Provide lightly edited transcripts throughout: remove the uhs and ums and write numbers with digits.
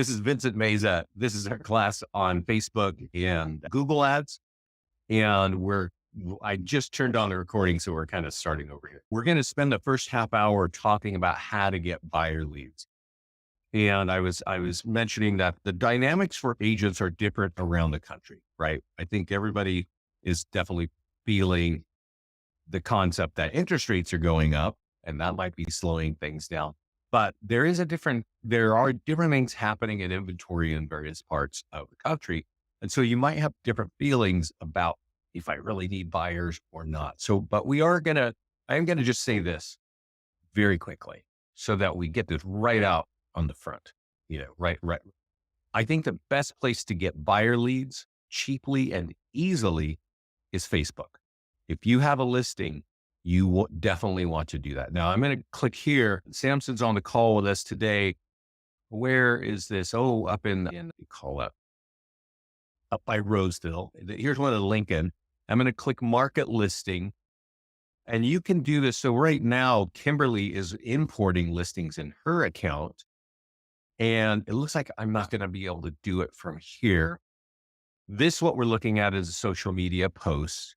This is Vincent Meza. This is our class on Facebook and Google Ads. And I just turned on the recording, so we're kind of starting over here. We're going to spend the first half hour talking about how to get buyer leads. And I was mentioning that the dynamics for agents are different around the country, right? I think everybody is definitely feeling the concept that interest rates are going up, and that might be slowing things down. But there are different things happening in inventory in various parts of the country. And so you might have different feelings about if I really need buyers or not. So, but I am going to just say this very quickly so that we get this right out on the front, right. I think the best place to get buyer leads cheaply and easily is Facebook. If you have a listing, you will definitely want to do that. Now I'm going to click here. Samson's on the call with us today. Where is this? Oh, up call up by Roseville. Here's one of the Lincoln. I'm going to click market listing, and you can do this. So right now, Kimberly is importing listings in her account, and it looks like I'm not going to be able to do it from here. What we're looking at is a social media post.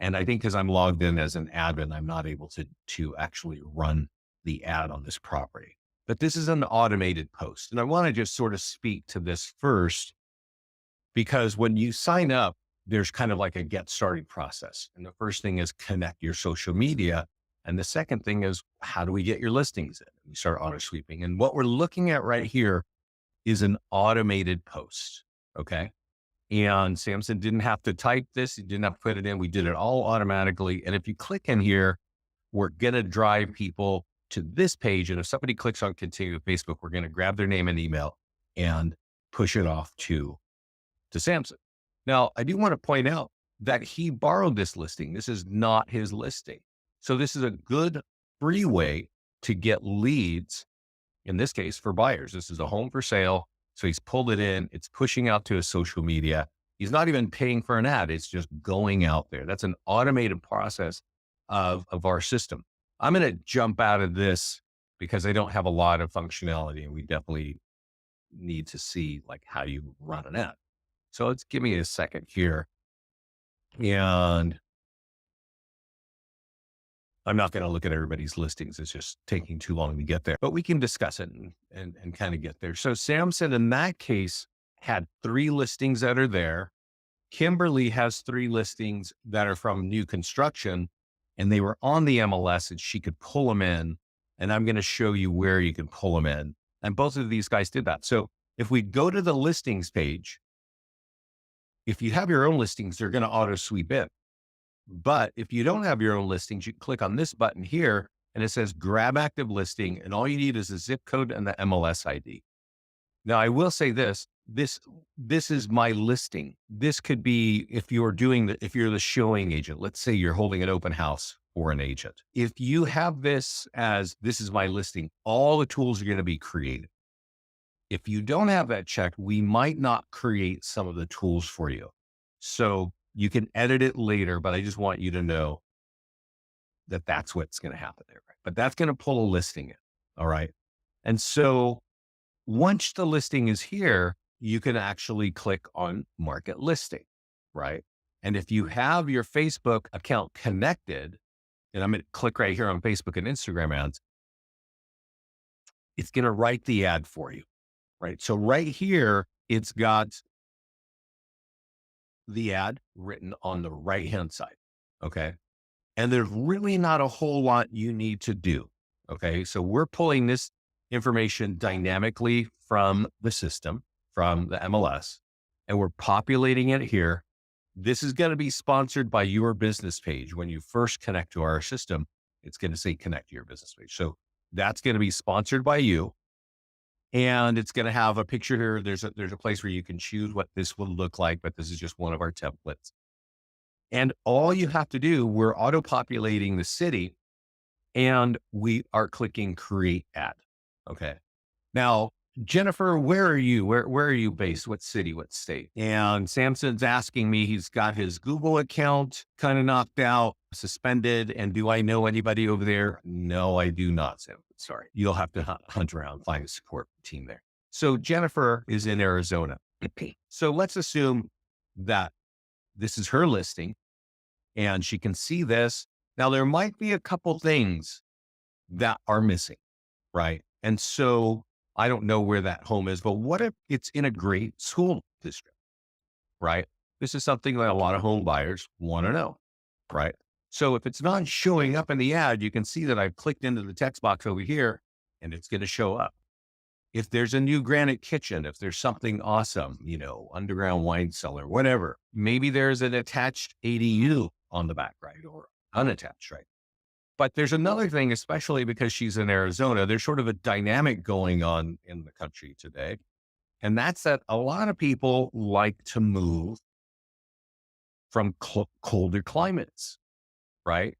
And I think because I'm logged in as an admin, I'm not able to actually run the ad on this property. But this is an automated post. And I want to just sort of speak to this first, because when you sign up, there's kind of like a get started process. And the first thing is connect your social media. And the second thing is, how do we get your listings in? We start auto sweeping. And what we're looking at right here is an automated post. Okay. And Samson didn't have to type this. He didn't have to put it in. We did it all automatically. And if you click in here, we're going to drive people to this page. And if somebody clicks on continue with Facebook, we're going to grab their name and email and push it off to Samson. Now, I do want to point out that he borrowed this listing. This is not his listing. So this is a good free way to get leads, in this case, for buyers. This is a home for sale. So he's pulled it in. It's pushing out to his social media. He's not even paying for an ad. It's just going out there. That's an automated process of our system. I'm going to jump out of this because I don't have a lot of functionality, and we definitely need to see like how you run an ad. So let's give me a second here. And I'm not going to look at everybody's listings. It's just taking too long to get there, but we can discuss it and kind of get there. So Samson, in that case, had 3 listings that are there. Kimberly has 3 listings that are from new construction, and they were on the MLS, and she could pull them in. And I'm going to show you where you can pull them in. And both of these guys did that. So if we go to the listings page, if you have your own listings, they're going to auto sweep in. But if you don't have your own listings, you click on this button here and it says grab active listing. And all you need is a zip code and the MLS ID. Now, I will say this is my listing. This could be if you're the showing agent. Let's say you're holding an open house for an agent. If you have this is my listing, all the tools are going to be created. If you don't have that checked, we might not create some of the tools for you. So you can edit it later, but I just want you to know that that's what's going to happen there. Right? But that's going to pull a listing in. All right. And so once the listing is here, you can actually click on market listing. Right. And if you have your Facebook account connected, and I'm going to click right here on Facebook and Instagram ads, it's going to write the ad for you. Right. So right here, it's got the ad written on the right-hand side. Okay. And there's really not a whole lot you need to do. Okay. So we're pulling this information dynamically from the system, from the MLS, and we're populating it here. This is going to be sponsored by your business page. When you first connect to our system, it's going to say connect to your business page. So that's going to be sponsored by you. And it's going to have a picture here. There's a place where you can choose what this will look like, but this is just one of our templates. And all you have to do, we're auto-populating the city, and we are clicking create ad. Okay. Now, Jennifer, where are you? Where are you based? What city, what state? And Samson's asking me, he's got his Google account kind of knocked out, suspended. And do I know anybody over there? No, I do not, Samson. Sorry. You'll have to hunt around, find a support team there. So Jennifer is in Arizona. So let's assume that this is her listing and she can see this. Now, there might be a couple things that are missing, right? And so I don't know where that home is, but what if it's in a great school district, right? This is something that a lot of home buyers want to know, right? So if it's not showing up in the ad, you can see that I've clicked into the text box over here and it's going to show up. If there's a new granite kitchen, if there's something awesome, underground wine cellar, whatever, maybe there's an attached ADU on the back, right? Or unattached, right? But there's another thing, especially because she's in Arizona, there's sort of a dynamic going on in the country today. And that's that a lot of people like to move from colder climates, right?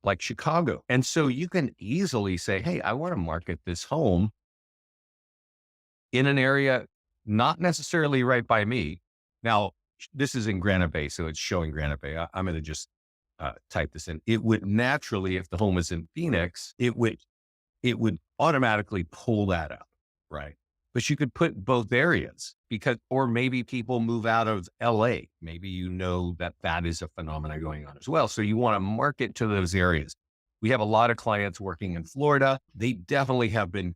Like Chicago. And so you can easily say, hey, I want to market this home in an area not necessarily right by me. Now, this is in Granite Bay, so it's showing Granite Bay. I'm going to just type this in. It would naturally, if the home is in Phoenix, it would automatically pull that up, right? But you could put both areas or maybe people move out of LA. Maybe that is a phenomenon going on as well. So you want to market to those areas. We have a lot of clients working in Florida. They definitely have been,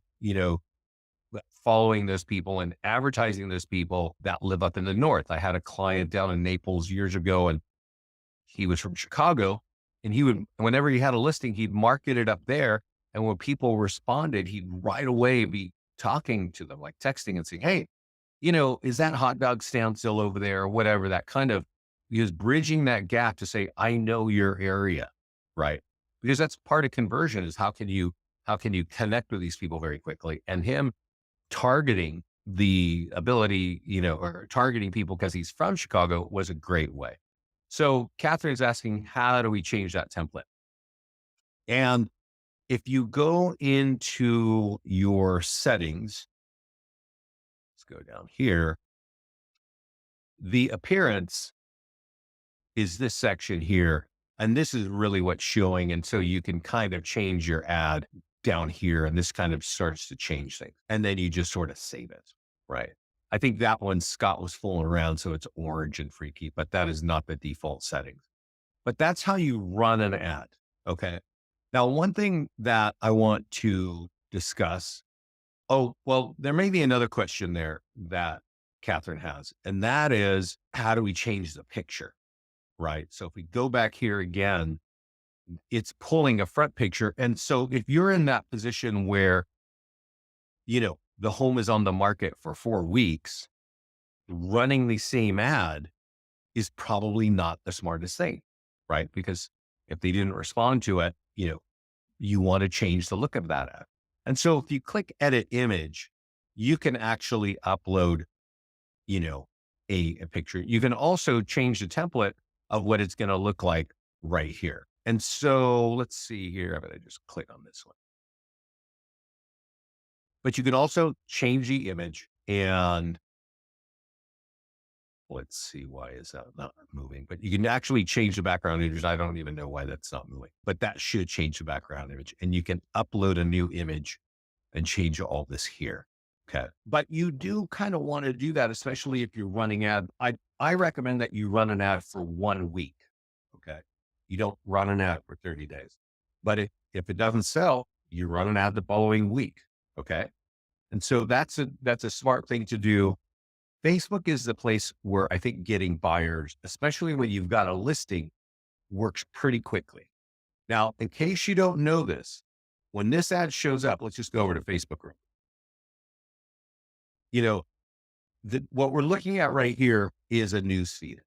following those people and advertising those people that live up in the north. I had a client down in Naples years ago, and he was from Chicago, and whenever he had a listing, he'd market it up there. And when people responded, he'd right away be talking to them, like texting and saying, hey, is that hot dog stand still over there or whatever? He was bridging that gap to say, I know your area, right? Because that's part of conversion is how can you connect with these people very quickly? And him targeting the ability, or targeting people because he's from Chicago was a great way. So Catherine's asking, how do we change that template? And if you go into your settings, let's go down here. The appearance is this section here. And this is really what's showing. And so you can kind of change your ad down here, and this kind of starts to change things. And then you just sort of save it, right? I think that one Scott was fooling around, so it's orange and freaky, but that is not the default settings. But that's how you run an ad, okay? Now, one thing that I want to discuss, there may be another question there that Catherine has, and that is, how do we change the picture, right? So if we go back here again, it's pulling a front picture. And so if you're in that position where, the home is on the market for 4 weeks, running the same ad is probably not the smartest thing, right? Because if they didn't respond to it, you want to change the look of that ad. And so if you click edit image, you can actually upload, a picture. You can also change the template of what it's going to look like right here. And so let's see here. I'm going to just click on this one. But you can also change the image, and let's see, why is that not moving? But you can actually change the background image. I don't even know why that's not moving, but that should change the background image. And you can upload a new image and change all this here. Okay. But you do kind of want to do that, especially if you're running ad. I recommend that you run an ad for 1 week. Okay. You don't run an ad for 30 days, but if it doesn't sell, you run an ad the following week. Okay. And so that's a smart thing to do. Facebook is the place where I think getting buyers, especially when you've got a listing, works pretty quickly. Now, in case you don't know this, when this ad shows up, let's just go over to Facebook group. What we're looking at right here is a news feed.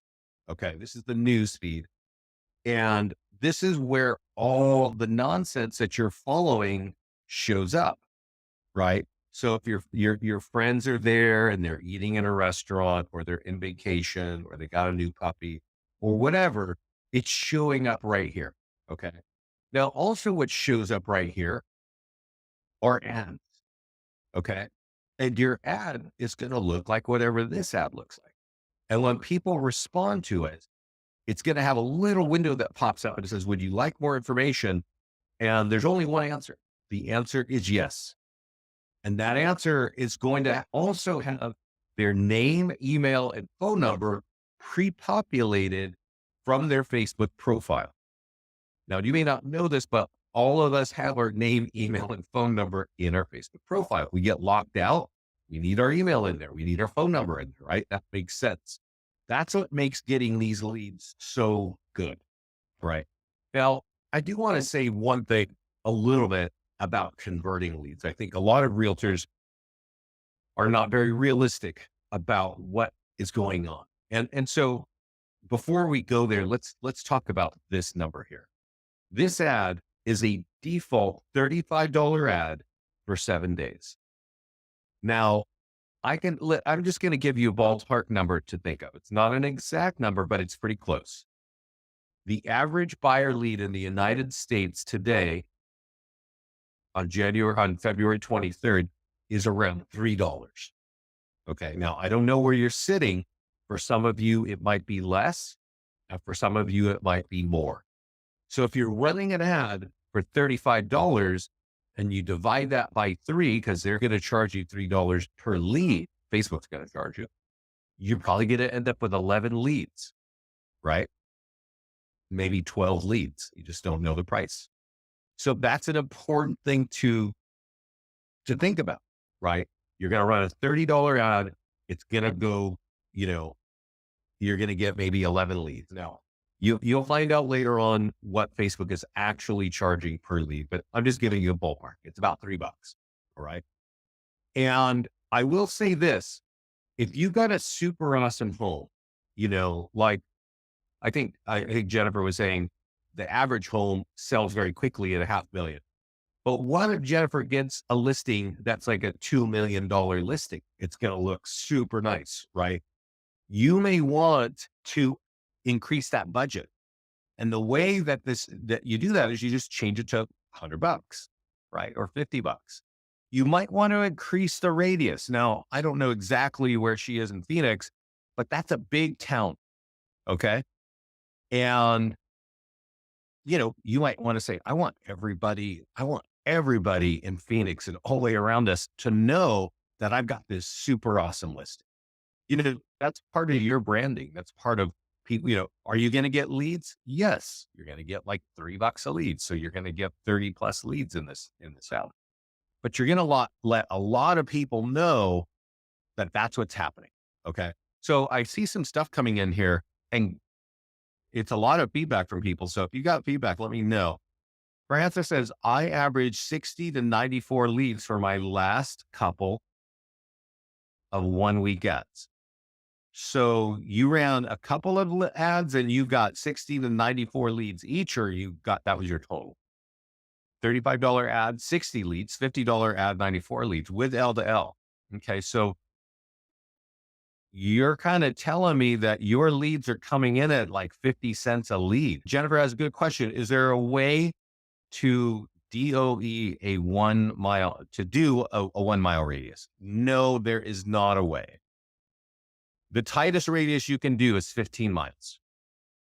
Okay. This is the news feed. And this is where all the nonsense that you're following shows up, right? So if your friends are there and they're eating in a restaurant, or they're in vacation, or they got a new puppy or whatever, it's showing up right here. Okay. Now, also what shows up right here are ads. Okay. And your ad is going to look like whatever this ad looks like. And when people respond to it, it's going to have a little window that pops up and it says, would you like more information? And there's only one answer. The answer is yes. And that answer is going to also have their name, email, and phone number pre-populated from their Facebook profile. Now, you may not know this, but all of us have our name, email, and phone number in our Facebook profile. We get locked out. We need our email in there. We need our phone number in there, right? That makes sense. That's what makes getting these leads so good, right? Now, I do want to say one thing a little bit about converting leads. I think a lot of realtors are not very realistic about what is going on. And so before we go there, let's talk about this number here. This ad is a default $35 ad for 7 days. Now, I'm just going to give you a ballpark number to think of. It's not an exact number, but it's pretty close. The average buyer lead in the United States today on February 23rd is around $3. Okay. Now, I don't know where you're sitting. For some of you, it might be less. And for some of you, it might be more. So if you're running an ad for $35 and you divide that by 3, because they're going to charge you $3 per lead, Facebook's going to charge you, you're probably going to end up with 11 leads, right? Maybe 12 leads. You just don't know the price. So that's an important thing to think about, right? You're going to run a $30 ad. It's going to go, you're going to get maybe 11 leads. Now, you'll find out later on what Facebook is actually charging per lead, but I'm just giving you a ballpark. It's about $3. All right. And I will say this, if you got a super awesome home, like I think Jennifer was saying the average home sells very quickly at $500,000. But what if Jennifer gets a listing that's like a $2 million listing? It's going to look super nice, right? You may want to increase that budget. And the way that you do that is you just change it to $100, right? Or $50. You might want to increase the radius. Now, I don't know exactly where she is in Phoenix, but that's a big town. Okay. And, you might want to say, I want everybody in Phoenix and all the way around us to know that I've got this super awesome listing. That's part of your branding. That's part of people, are you going to get leads? Yes. You're going to get like $3 a lead. So you're going to get 30 plus leads in this out. But you're going to let a lot of people know that that's what's happening. Okay. So I see some stuff coming in here and it's a lot of feedback from people. So if you got feedback, let me know. Francis says, I averaged 60 to 94 leads for my last couple of 1 week ads. So you ran a couple of ads and you got 60 to 94 leads each, or that was your total. $35 ad, 60 leads, $50 ad, 94 leads with L to L. Okay. So you're kind of telling me that your leads are coming in at like 50 cents a lead. Jennifer has a good question. Is there a way to DOE a 1 mile, to do a 1 mile radius? No, there is not a way. The tightest radius you can do is 15 miles.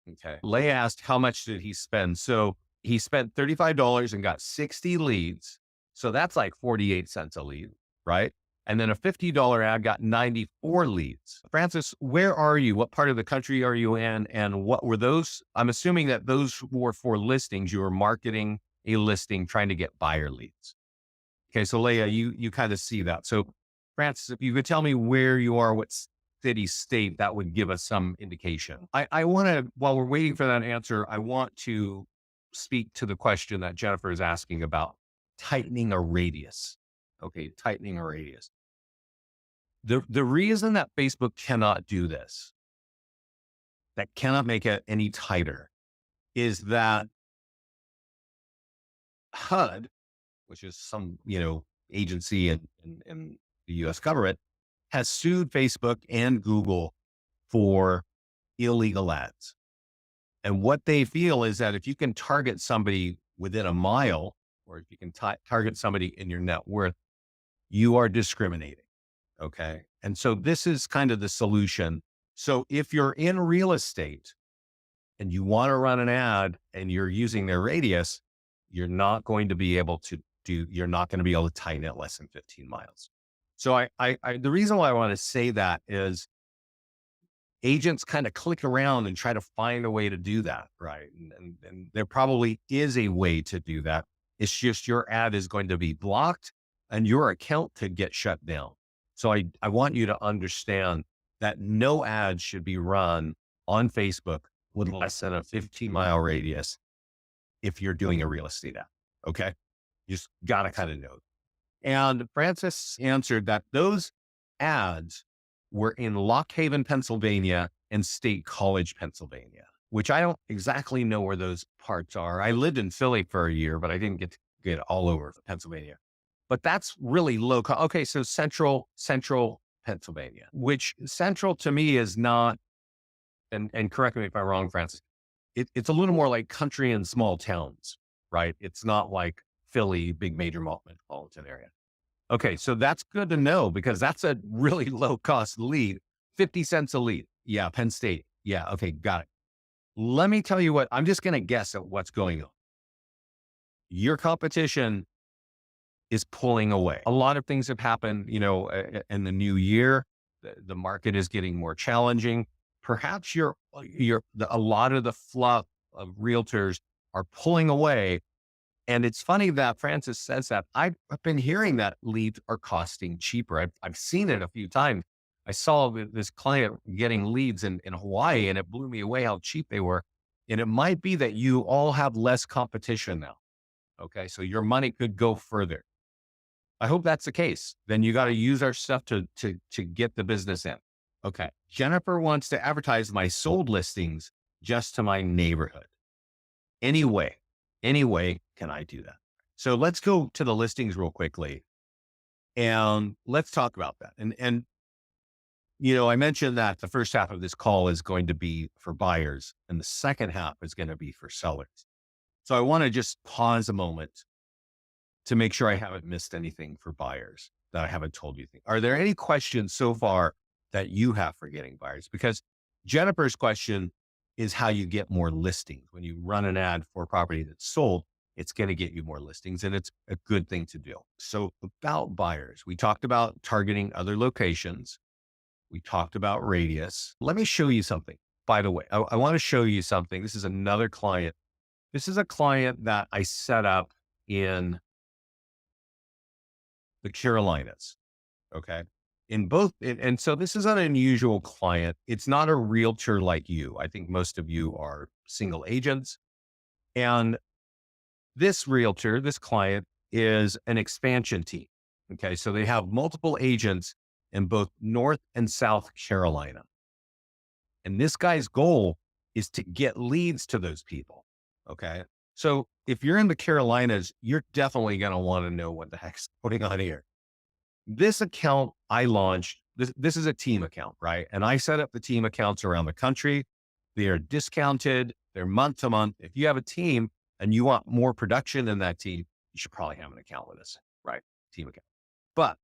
Okay. Leigh asked, how much did he spend? So he spent $35 and got 60 leads. So that's like 48 cents a lead, right? And then a $50 ad got 94 leads. Francis, where are you? What part of the country are you in? And what were those? I'm assuming that those were for listings. You were marketing a listing, trying to get buyer leads. Okay. So Leah, you kind of see that. So Francis, if you could tell me where you are, what city, state, that would give us some indication. I want to, while we're waiting for that answer, I want to speak to the question that Jennifer is asking about tightening a radius. Okay. Tightening a radius. The reason that Facebook cannot do this, that cannot make it any tighter, is that HUD, which is some, agency in the US government, has sued Facebook and Google for illegal ads. And what they feel is that if you can target somebody within a mile, or if you can target somebody in your net worth, you are discriminating. Okay. And so this is kind of the solution. So if you're in real estate and you want to run an ad and you're using their radius, you're not going to be able to you're not going to be able to tighten it less than 15 miles. So the reason why I want to say that is agents kind of click around and try to find a way to do that. Right. And there probably is a way to do that. It's just your ad is going to be blocked and your account could get shut down. So I want you to understand that no ad should be run on Facebook with less than a 15-mile radius if you're doing a real estate ad. Okay. You just got to kind of know. And Francis answered that those ads were in Lock Haven, Pennsylvania and State College, Pennsylvania, which I don't exactly know where those parts are. I lived in Philly for a year, but I didn't get to get all over Pennsylvania. But that's really low cost. Okay, so central Pennsylvania, which central to me is not, and correct me if I'm wrong, Francis, it's a little more like country and small towns, right? It's not like Philly, big major metropolitan area. Okay, so that's good to know because that's a really low cost lead, 50 cents a lead. Yeah, Penn State. Yeah, okay, got it. Let me tell you what, I'm just going to guess at what's going on. Your competition is pulling away. A lot of things have happened, in the new year. The market is getting more challenging. Perhaps a lot of the fluff of realtors are pulling away. And it's funny that Francis says that. I've been hearing that leads are costing cheaper. I've seen it a few times. I saw this client getting leads in Hawaii and it blew me away how cheap they were. And it might be that you all have less competition now. Okay. So your money could go further. I hope that's the case. Then you got to use our stuff to get the business in. Okay. Jennifer wants to advertise my sold listings just to my neighborhood. Anyway, can I do that? So let's go to the listings real quickly and let's talk about that. And I mentioned that the first half of this call is going to be for buyers and the second half is going to be for sellers. So I want to just pause a moment to make sure I haven't missed anything for buyers that I haven't told you. Are there any questions so far that you have for getting buyers? Because Jennifer's question is how you get more listings. When you run an ad for a property that's sold, it's going to get you more listings and it's a good thing to do. So about buyers, we talked about targeting other locations. We talked about radius. Let me show you something. By the way, I want to show you something. This is another client. This is a client that I set up in the Carolinas. Okay. And so this is an unusual client. It's not a realtor like you. I think most of you are single agents. And this client is an expansion team. Okay. So they have multiple agents in both North and South Carolina. And this guy's goal is to get leads to those people. Okay. So if you're in the Carolinas, you're definitely going to want to know what the heck's going on here. This account I launched, this is a team account, right? And I set up the team accounts around the country. They are discounted. They're month to month. If you have a team and you want more production in that team, you should probably have an account with us, right? Team account. But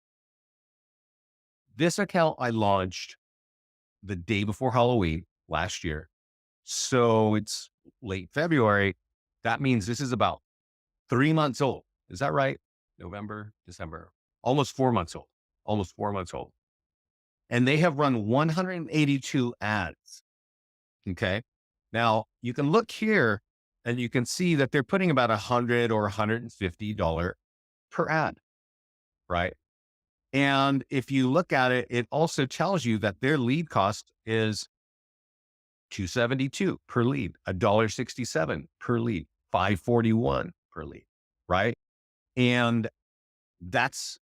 this account I launched the day before Halloween last year. So it's late February. That means this is about 3 months old. Is that right? November, December, almost 4 months old. And they have run 182 ads. Okay. Now you can look here and you can see that they're putting about $100 or $150 per ad. Right. And if you look at it, it also tells you that their lead cost is $272 per lead, $1.67 per lead, $541 per lead. Right. And that's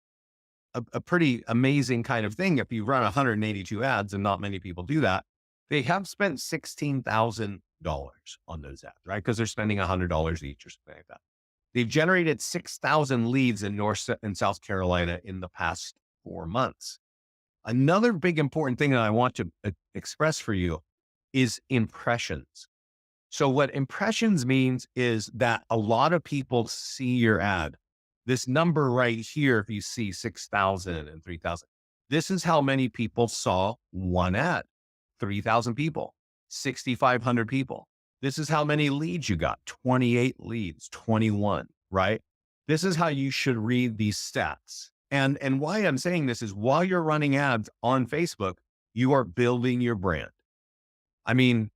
a pretty amazing kind of thing. If you run 182 ads and not many people do that, they have spent $16,000 on those ads, right? Because they're spending $100 each or something like that. They've generated 6,000 leads in North and South Carolina in the past 4 months. Another big important thing that I want to express for you is impressions. So what impressions means is that a lot of people see your ad. This number right here, if you see 6,000 and 3,000, this is how many people saw one ad. 3,000 people, 6,500 people. This is how many leads you got. 28 leads, 21, right? This is how you should read these stats. And why I'm saying this is while you're running ads on Facebook, you are building your brand. I mean,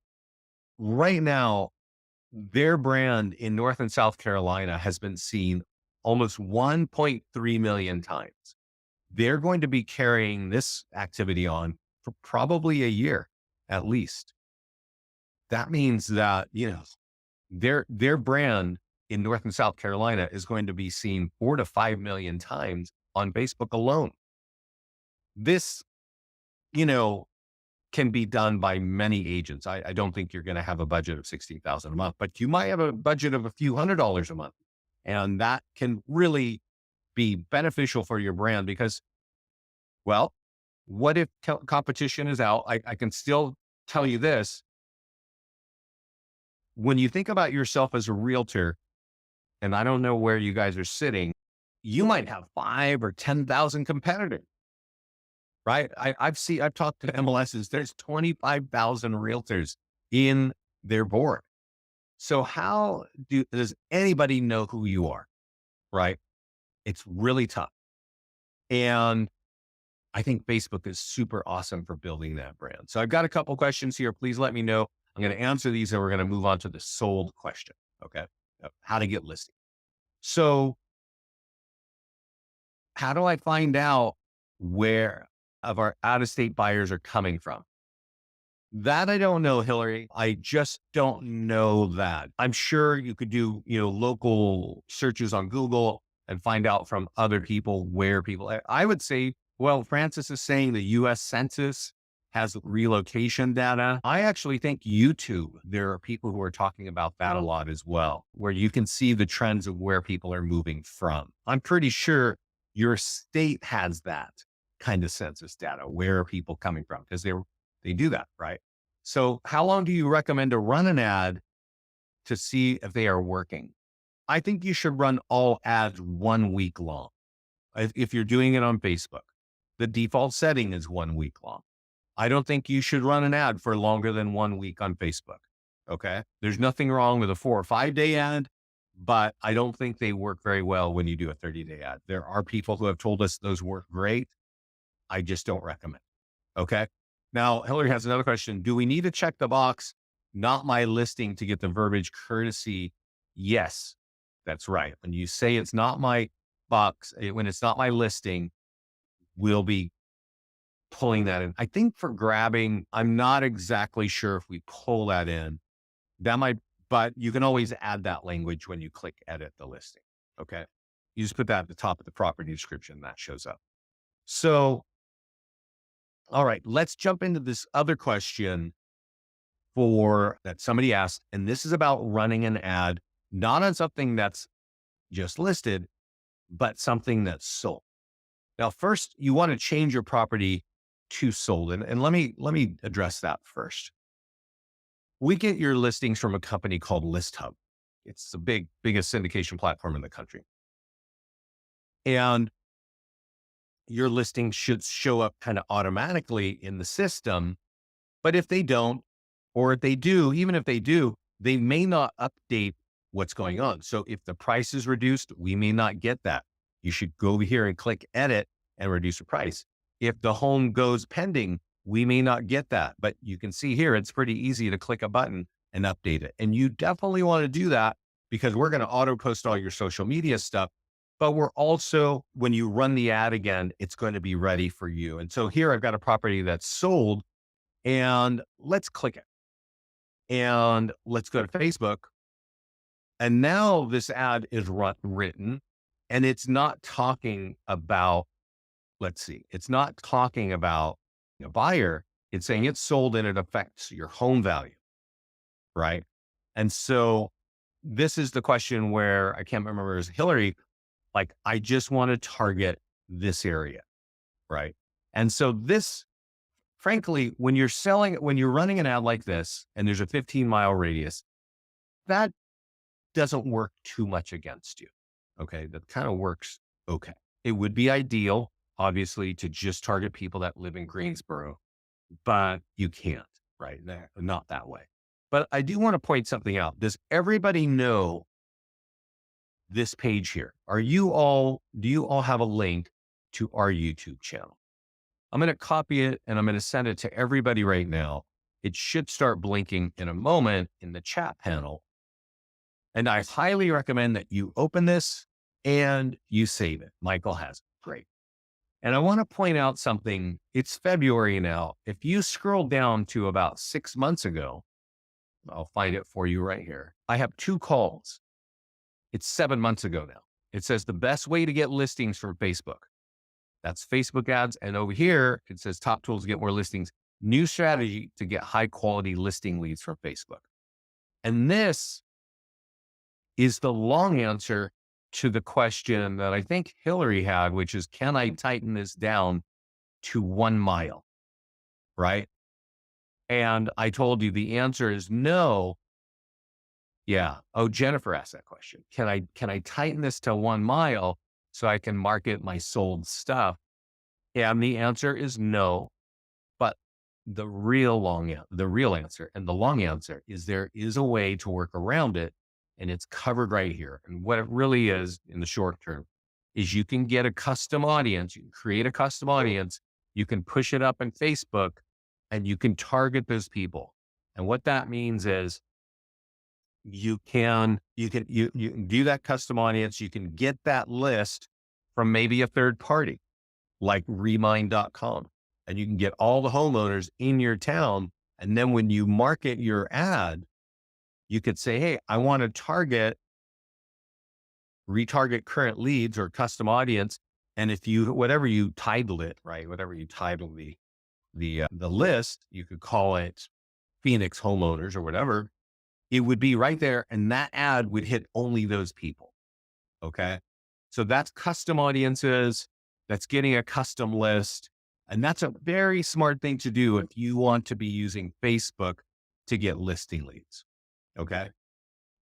right now, their brand in North and South Carolina has been seen almost 1.3 million times. They're going to be carrying this activity on for probably a year at least. That means that, their brand in North and South Carolina is going to be seen 4 to 5 million times on Facebook alone. This, you know, can be done by many agents. I don't think you're going to have a budget of 16,000 a month, but you might have a budget of a few $100s a month. And that can really be beneficial for your brand because, well, what if competition is out? I can still tell you this. When you think about yourself as a realtor, and I don't know where you guys are sitting, you might have 5 or 10,000 competitors, right? I've talked to MLSs. There's 25,000 realtors in their board. So how does anybody know who you are, right? It's really tough. And I think Facebook is super awesome for building that brand. So I've got a couple questions here. Please let me know. I'm going to answer these and we're going to move on to the sold question. Okay. How to get listed. So how do I find out where of our out-of-state buyers are coming from? That I don't know, Hillary. I just don't know that. I'm sure you could do, local searches on Google and find out from other people where people. I would say, well, Francis is saying the US Census has relocation data. I actually think YouTube, there are people who are talking about that a lot as well, where you can see the trends of where people are moving from. I'm pretty sure your state has that kind of census data. Where are people coming from? Because they do that, right? So how long do you recommend to run an ad to see if they are working? I think you should run all ads 1 week long. If you're doing it on Facebook, the default setting is 1 week long. I don't think you should run an ad for longer than 1 week on Facebook. Okay. There's nothing wrong with a 4 or 5 day ad, but I don't think they work very well when you do a 30-day ad. There are people who have told us those work great. I just don't recommend. Okay. Now, Hillary has another question. Do we need to check the box, not my listing, to get the verbiage courtesy? Yes, that's right. When you say it's not my box, when it's not my listing, we'll be pulling that in. I think for grabbing, I'm not exactly sure if we pull that in. That might, but you can always add that language when you click edit the listing. Okay. You just put that at the top of the property description that shows up. So, all right, let's jump into this other question that somebody asked. And this is about running an ad, not on something that's just listed, but something that's sold. Now, first, you want to change your property to sold. And let me address that first. We get your listings from a company called ListHub. It's the biggest syndication platform in the country. And your listing should show up kind of automatically in the system. But if they don't, or if they do, even if they do, they may not update what's going on. So if the price is reduced, we may not get that. You should go over here and click edit and reduce the price. If the home goes pending, we may not get that. But you can see here, it's pretty easy to click a button and update it. And you definitely want to do that because we're going to auto post all your social media stuff. But we're also, when you run the ad again, it's going to be ready for you. And so here I've got a property that's sold, and let's click it. And let's go to Facebook. And now this ad is written, and it's not talking about, it's not talking about a buyer. It's saying it's sold and it affects your home value, right? And so this is the question where I can't remember, is Hillary, like, I just want to target this area, right? And so this, frankly, when you're running an ad like this and there's a 15-mile radius, that doesn't work too much against you. Okay. That kind of works. Okay. It would be ideal, obviously, to just target people that live in Greensboro, but you can't, right? Not that way. But I do want to point something out. Does everybody know this page here. Do you all have a link to our YouTube channel? I'm going to copy it and I'm going to send it to everybody right now. It should start blinking in a moment in the chat panel. And I highly recommend that you open this and you save it. Michael has it. Great. And I want to point out something. It's February now. If you scroll down to about 6 months ago, I'll find it for you right here. I have 2 calls. It's 7 months ago now. It says the best way to get listings from Facebook. That's Facebook ads. And over here, it says top tools to get more listings. New strategy to get high quality listing leads from Facebook. And this is the long answer to the question that I think Hillary had, which is, can I tighten this down to 1 mile? Right? And I told you the answer is no. Yeah. Oh, Jennifer asked that question. Can I tighten this to 1 mile so I can market my sold stuff? And the answer is no. But the real answer and the long answer is there is a way to work around it. And it's covered right here. And what it really is in the short term is you can get a custom audience. You can create a custom audience. You can push it up in Facebook and you can target those people. And what that means is you can do that custom audience. You can get that list from maybe a third party like remind.com, and you can get all the homeowners in your town. And then when you market your ad, you could say, hey, I want to retarget current leads or custom audience. And if whatever you title it, right? Whatever you title the list, you could call it Phoenix homeowners or whatever. It would be right there. And that ad would hit only those people. Okay. So that's custom audiences. That's getting a custom list. And that's a very smart thing to do if you want to be using Facebook to get listing leads. Okay.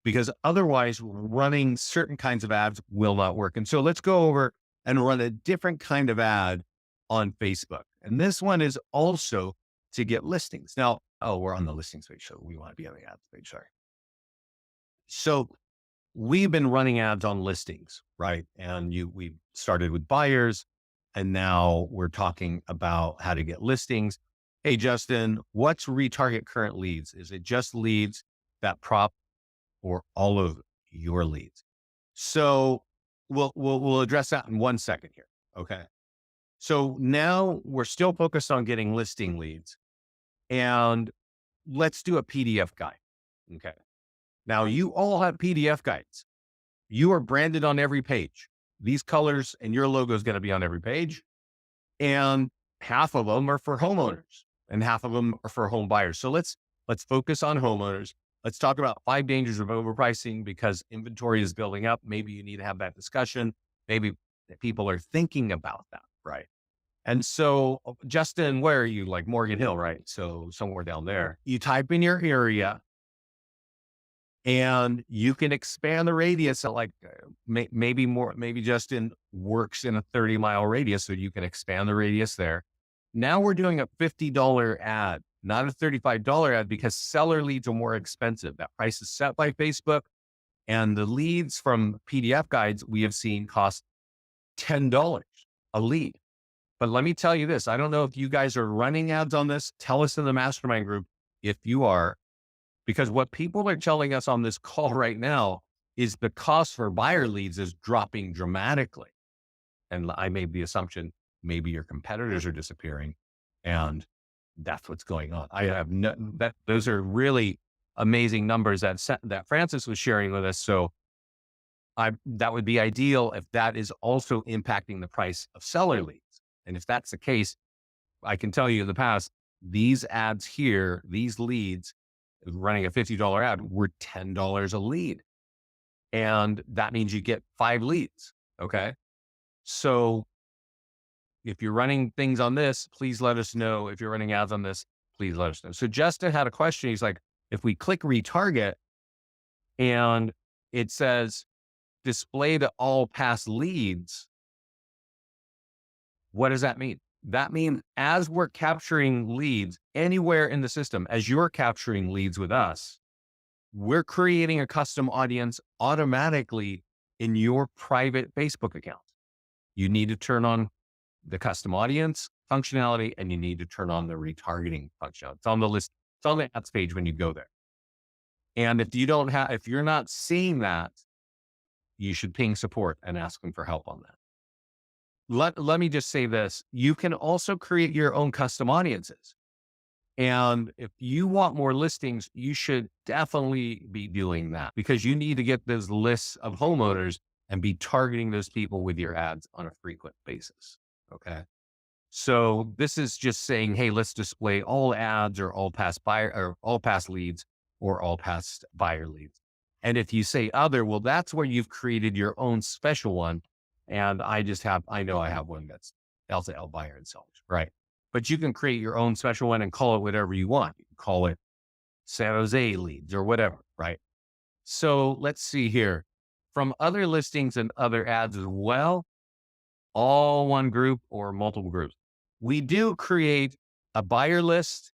Because otherwise running certain kinds of ads will not work. And so let's go over and run a different kind of ad on Facebook. And this one is also to get listings. Now, we're on the listings page. So we want to be on the ads page. Sorry. So we've been running ads on listings, right? And we started with buyers and now we're talking about how to get listings. Hey, Justin, what's retarget current leads? Is it just leads that prop or all of your leads? So we'll address that in 1 second here. Okay. So now we're still focused on getting listing leads and let's do a PDF guide. Okay. Now you all have PDF guides. You are branded on every page. These colors and your logo is going to be on every page. And half of them are for homeowners and half of them are for home buyers. So let's focus on homeowners. Let's talk about 5 dangers of overpricing because inventory is building up. Maybe you need to have that discussion. Maybe people are thinking about that, right? And so, Justin, where are you? Like Morgan Hill, right? So somewhere down there. You type in your area and you can expand the radius. Like maybe Justin works in a 30-mile radius, so you can expand the radius there. Now we're doing a $50 ad, not a $35 ad because seller leads are more expensive. That price is set by Facebook. And the leads from PDF guides we have seen cost $10 a lead. But let me tell you this. I don't know if you guys are running ads on this. Tell us in the mastermind group if you are, because what people are telling us on this call right now is the cost for buyer leads is dropping dramatically. And I made the assumption maybe your competitors are disappearing and that's what's going on. I have those are really amazing numbers that Francis was sharing with us. So that would be ideal if that is also impacting the price of seller leads. And if that's the case, I can tell you in the past, these ads here, these leads running a $50 ad were $10 a lead. And that means you get 5 leads. Okay. So if you're running things on this, please let us know. If you're running ads on this, please let us know. So Justin had a question. He's like, if we click retarget and it says display to all past leads, what does that mean? That means as we're capturing leads anywhere in the system, as you're capturing leads with us, we're creating a custom audience automatically in your private Facebook account. You need to turn on the custom audience functionality and you need to turn on the retargeting functionality. It's on the list. It's on the ads page when you go there. And if you're not seeing that, you should ping support and ask them for help on that. Let me just say this. You can also create your own custom audiences. And if you want more listings, you should definitely be doing that because you need to get those lists of homeowners and be targeting those people with your ads on a frequent basis. Okay. So this is just saying, hey, let's display all ads or all past buyer or all past leads or all past buyer leads. And if you say other, well, that's where you've created your own special one. And I know I have one that's LTL buyer and sellers, right? But you can create your own special one and call it whatever you want. You can call it San Jose leads or whatever, right? So let's see here. From other listings and other ads as well, all one group or multiple groups. We do create a buyer list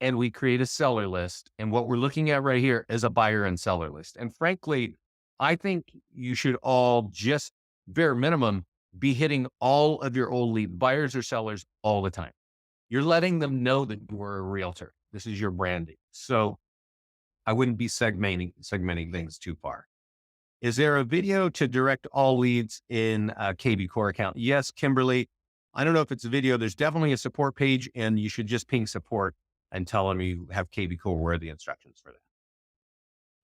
and we create a seller list. And what we're looking at right here is a buyer and seller list. And frankly, I think you should all just bare minimum be hitting all of your old lead buyers or sellers all the time. You're letting them know that you're a realtor. This is your branding. So I wouldn't be segmenting things too far. Is there a video to direct all leads in a KB Core account? Yes, Kimberly. I don't know if it's a video. There's definitely a support page and you should just ping support and tell them you have KB Core. Where are the instructions for that?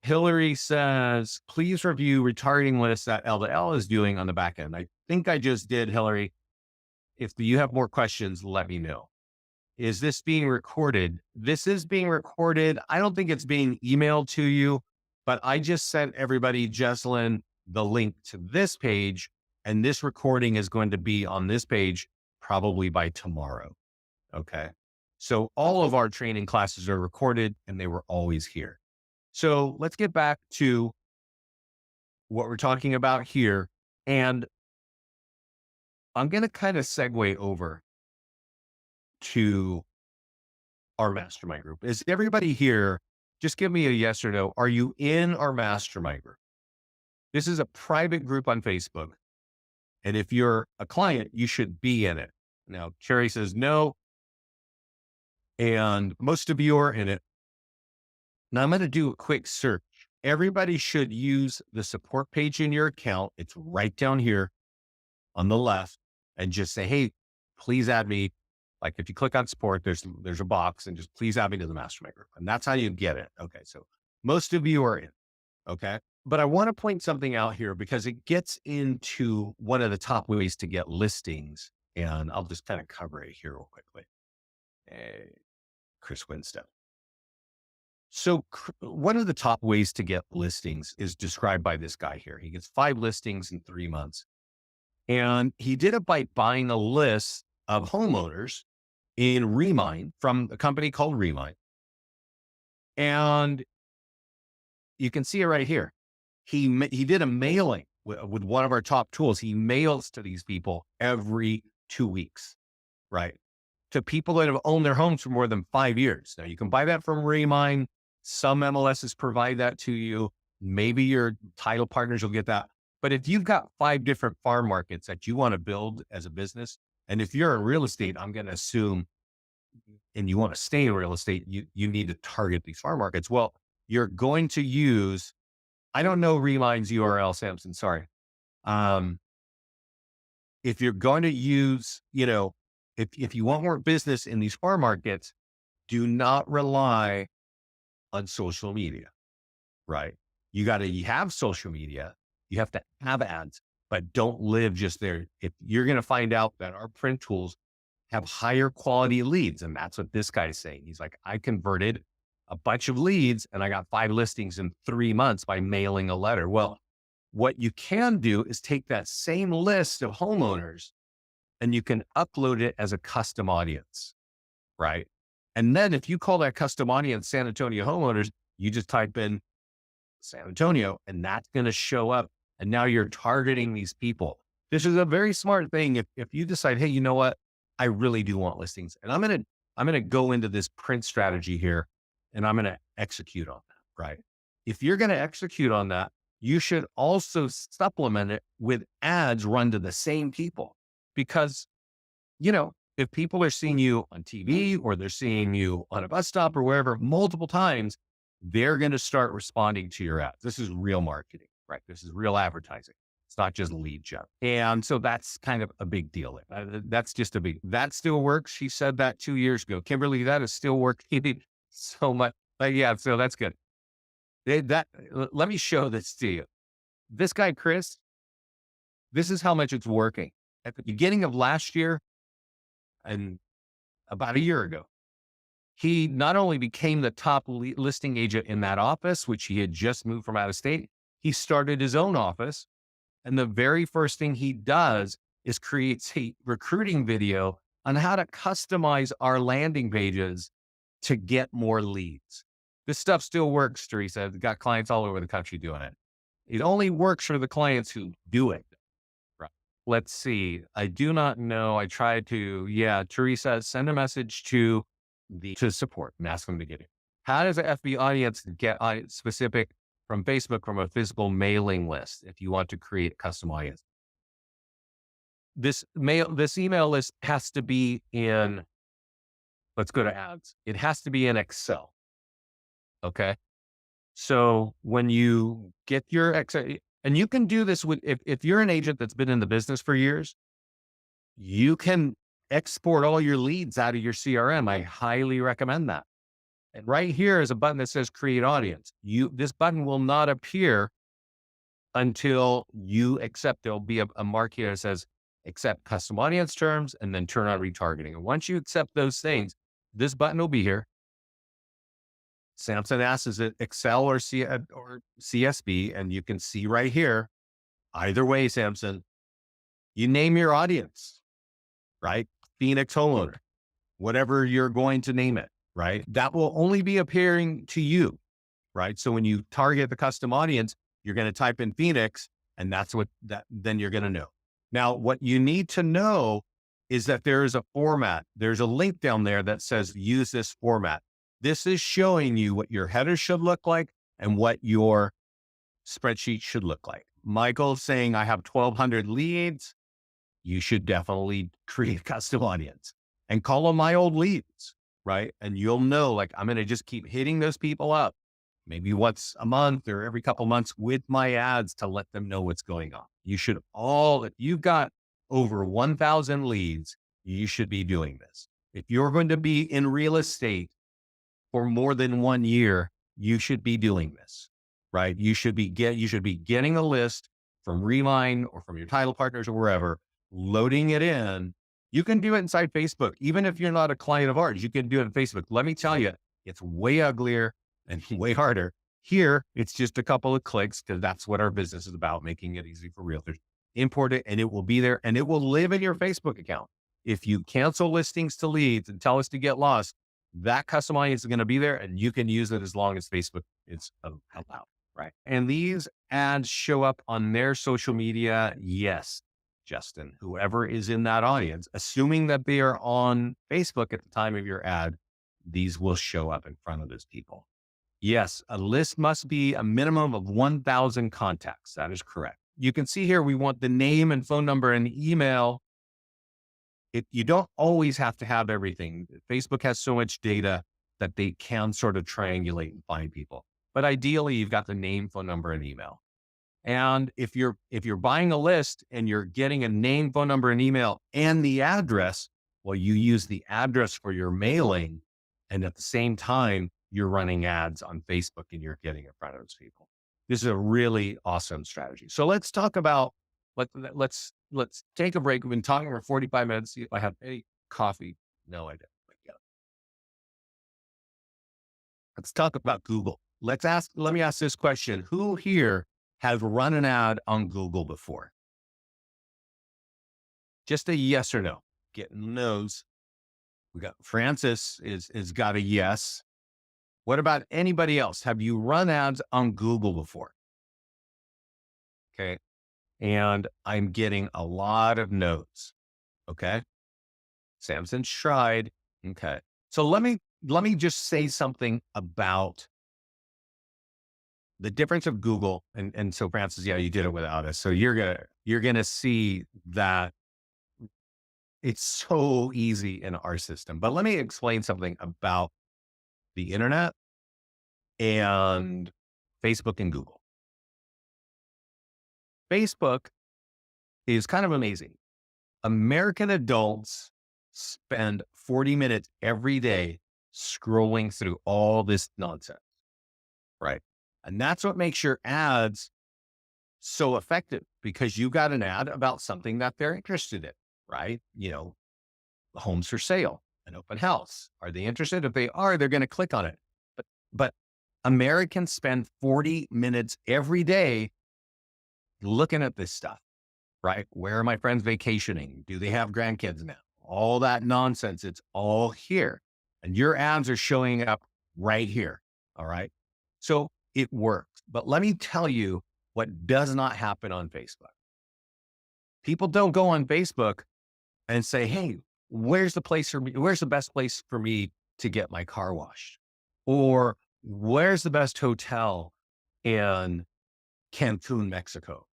Hillary says, please review retargeting lists that LDL is doing on the back end. I think I just did, Hillary. If you have more questions, let me know. Is this being recorded? This is being recorded. I don't think it's being emailed to you, but I just sent everybody, Jesselyn, the link to this page, and this recording is going to be on this page probably by tomorrow. Okay. So all of our training classes are recorded and they were always here. So let's get back to what we're talking about here. And I'm going to kind of segue over to our mastermind group. Is everybody here? Just give me a yes or no. Are you in our mastermind group? This is a private group on Facebook. And if you're a client, you should be in it. Now, Carrie says no. And most of you are in it. Now I'm going to do a quick search. Everybody should use the support page in your account. It's right down here on the left and just say, hey, please add me. Like if you click on support, there's a box and just please add me to the mastermind group. And that's how you get it. Okay. So most of you are in. Okay. But I want to point something out here because it gets into one of the top ways to get listings. And I'll just kind of cover it here real quickly. Chris Winstead. So one of the top ways to get listings is described by this guy here. He gets 5 listings in 3 months. And he did it by buying a list of homeowners in Remind from a company called Remind. And you can see it right here. He did a mailing with one of our top tools. He mails to these people every 2 weeks, right? To people that have owned their homes for more than 5 years. Now you can buy that from Remind. Some MLSs provide that to you. Maybe your title partners will get that. But if you've got 5 different farm markets that you want to build as a business, and if you're in real estate, I'm going to assume, and you want to stay in real estate, you need to target these farm markets. Well, you're going to use, I don't know Remind's URL, Samson, sorry. If you're going to use, if you want more business in these farm markets, do not rely on social media, right? You have social media, you have to have ads, but don't live just there. If you're going to find out that our print tools have higher quality leads, and that's what this guy's saying. He's like, I converted a bunch of leads and I got 5 listings in 3 months by mailing a letter. Well, what you can do is take that same list of homeowners and you can upload it as a custom audience, right? And then if you call that custom audience San Antonio homeowners, you just type in San Antonio and that's going to show up. And now you're targeting these people. This is a very smart thing. If you decide, hey, you know what? I really do want listings and I'm going to go into this print strategy here and I'm going to execute on that, right? If you're going to execute on that, you should also supplement it with ads run to the same people. Because, if people are seeing you on TV or they're seeing you on a bus stop or wherever multiple times, they're going to start responding to your ads. This is real marketing, right? This is real advertising. It's not just lead gen. And so that's kind of a big deal. That's just that still works. She said that 2 years ago. Kimberly, that is still working so much. But yeah, so that's good. Let me show this to you. This guy, Chris, this is how much it's working. At the beginning of last year and about a year ago, he not only became the top listing agent in that office, which he had just moved from out of state, he started his own office. And the very first thing he does is creates a recruiting video on how to customize our landing pages to get more leads. This stuff still works, Teresa. I've got clients all over the country doing it. It only works for the clients who do it. Right. Let's see. I do not know. I tried to, Teresa, send a message to support and ask them to get it. How does the FB audience get specific from Facebook from a physical mailing list if you want to create a custom audience? This email list has to be in, let's go to ads. It has to be in Excel. Okay. So when you get your Excel, and you can do this with, if you're an agent that's been in the business for years, you can export all your leads out of your CRM. I highly recommend that. And right here is a button that says create audience. This button will not appear until you accept. There'll be a mark here that says accept custom audience terms and then turn on retargeting. And once you accept those things, this button will be here. Samson asks, is it Excel or CSV? And you can see right here, either way, Samson, you name your audience, right? Phoenix homeowner, whatever you're going to name it, right? That will only be appearing to you, right? So when you target the custom audience, you're going to type in Phoenix, and then you're going to know. Now, what you need to know is that there is a format. There's a link down there that says use this format. This is showing you what your header should look like and what your spreadsheet should look like. Michael's saying, I have 1,200 leads. You should definitely create a custom audience and call them my old leads, right? And you'll know, like, I'm going to just keep hitting those people up, maybe once a month or every couple months with my ads to let them know what's going on. If you've got over 1,000 leads, you should be doing this. If you're going to be in real estate for more than 1 year, you should be doing this, right? You should be getting a list from Reline or from your title partners or wherever, loading it in. You can do it inside Facebook. Even if you're not a client of ours, you can do it in Facebook. Let me tell you, it's way uglier and way harder. Here, it's just a couple of clicks because that's what our business is about, making it easy for realtors. Import it and it will be there and it will live in your Facebook account. If you cancel listings to leads and tell us to get lost, that custom audience is going to be there and you can use it as long as Facebook is allowed, right? And these ads show up on their social media. Yes, Justin, whoever is in that audience, assuming that they are on Facebook at the time of your ad, these will show up in front of those people. Yes, a list must be a minimum of 1,000 contacts. That is correct. You can see here, we want the name and phone number and email. You don't always have to have everything. Facebook has so much data that they can sort of triangulate and find people. But ideally, you've got the name, phone number, and email. And if you're buying a list and you're getting a name, phone number, and email and the address, well, you use the address for your mailing. And at the same time, you're running ads on Facebook and you're getting in front of those people. This is a really awesome strategy. So let's talk about, let's take a break. We've been talking for 45 minutes. See if I have any coffee. No, I don't. Let's talk about Google. Let me ask this question. Who here has run an ad on Google before? Just a yes or no. Getting no's. We got Francis is got a yes. What about anybody else? Have you run ads on Google before? Okay. And I'm getting a lot of no's. Okay. Samson tried. Okay. So let me just say something about the difference of Google and so Francis, yeah, you did it without us. So you're gonna see that it's so easy in our system. But let me explain something about the internet and Facebook and Google. Facebook is kind of amazing. American adults spend 40 minutes every day scrolling through all this nonsense, right? And that's what makes your ads so effective because you got an ad about something that they're interested in, right? Homes for sale, an open house. Are they interested? If they are, they're going to click on it. But Americans spend 40 minutes every day looking at this stuff, right? Where are my friends vacationing? Do they have grandkids now? All that nonsense. It's all here. And your ads are showing up right here. All right. So it works. But let me tell you what does not happen on Facebook. People don't go on Facebook and say, hey, where's the place for me? Where's the best place for me to get my car washed? Or where's the best hotel in Cancun, Mexico?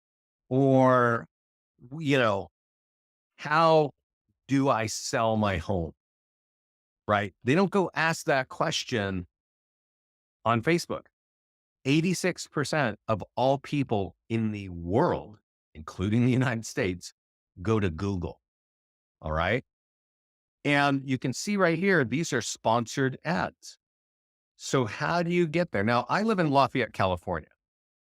Or, you know, how do I sell my home? Right? They don't go ask that question on Facebook. 86% of all people in the world, including the United States, go to Google. All right. And you can see right here, these are sponsored ads. So how do you get there? Now, I live in Lafayette, California.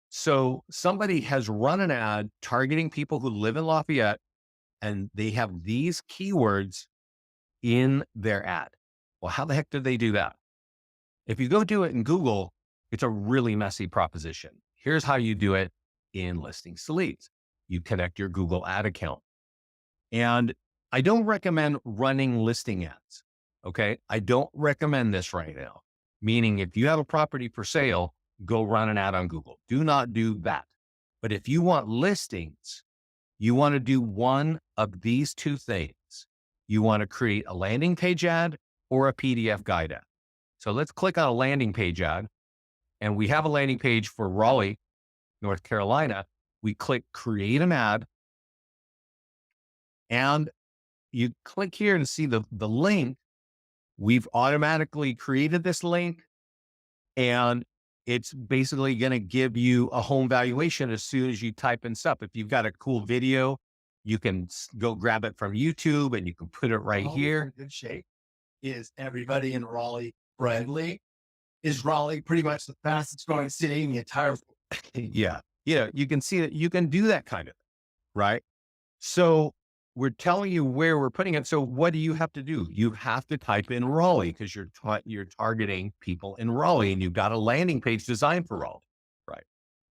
So somebody has run an ad targeting people who live in Lafayette, and they have these keywords in their ad. Well, how the heck did they do that? If you go do it in Google, it's a really messy proposition. Here's how you do it in Listings to Leads. You connect your Google ad account. And I don't recommend running listing ads. Okay. I don't recommend this right now. Meaning if you have a property for sale, go run an ad on Google. Do not do that. But if you want listings, you want to do one of these two things. You want to create a landing page ad or a PDF guide ad. So let's click on a landing page ad. And we have a landing page for Raleigh, North Carolina. We click create an ad. And you click here and see the link. We've automatically created this link. And it's basically going to give you a home valuation as soon as you type in stuff. If you've got a cool video, you can go grab it from YouTube and you can put it right here. Good shape. Is everybody in Raleigh friendly? Is Raleigh pretty much the fastest growing city in the entire? Yeah. You can see that you can do that kind of, right? So we're telling you where we're putting it. So what do you have to do? You have to type in Raleigh because you're targeting people in Raleigh and you've got a landing page designed for Raleigh, right?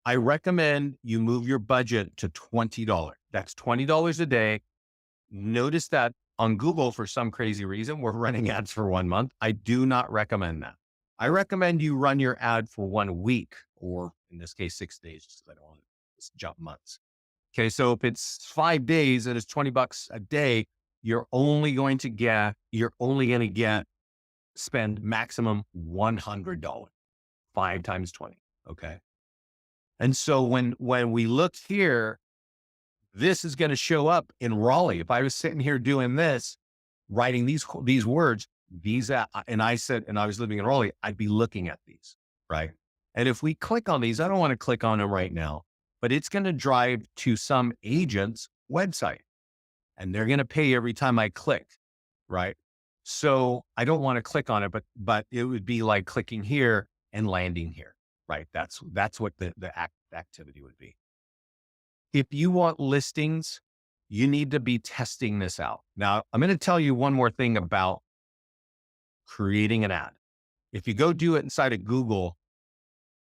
I recommend you move your budget to $20. That's $20 a day. Notice that on Google, for some crazy reason, we're running ads for 1 month. I do not recommend that. I recommend you run your ad for 1 week, or in this case, 6 days, just because I don't want to jump months. Okay. So if it's 5 days and it's $20 a day, you're only going to spend maximum $100, 5 times 20. Okay. And so when we look here, this is going to show up in Raleigh. If I was sitting here doing this, writing these words, and I was living in Raleigh, I'd be looking at these, right? And if we click on these, I don't want to click on them right now, but it's going to drive to some agent's website and they're going to pay every time I click, right? So I don't want to click on it, but it would be like clicking here and landing here, right? That's what the activity would be. If you want listings, you need to be testing this out. Now, I'm going to tell you one more thing about creating an ad. If you go do it inside of Google,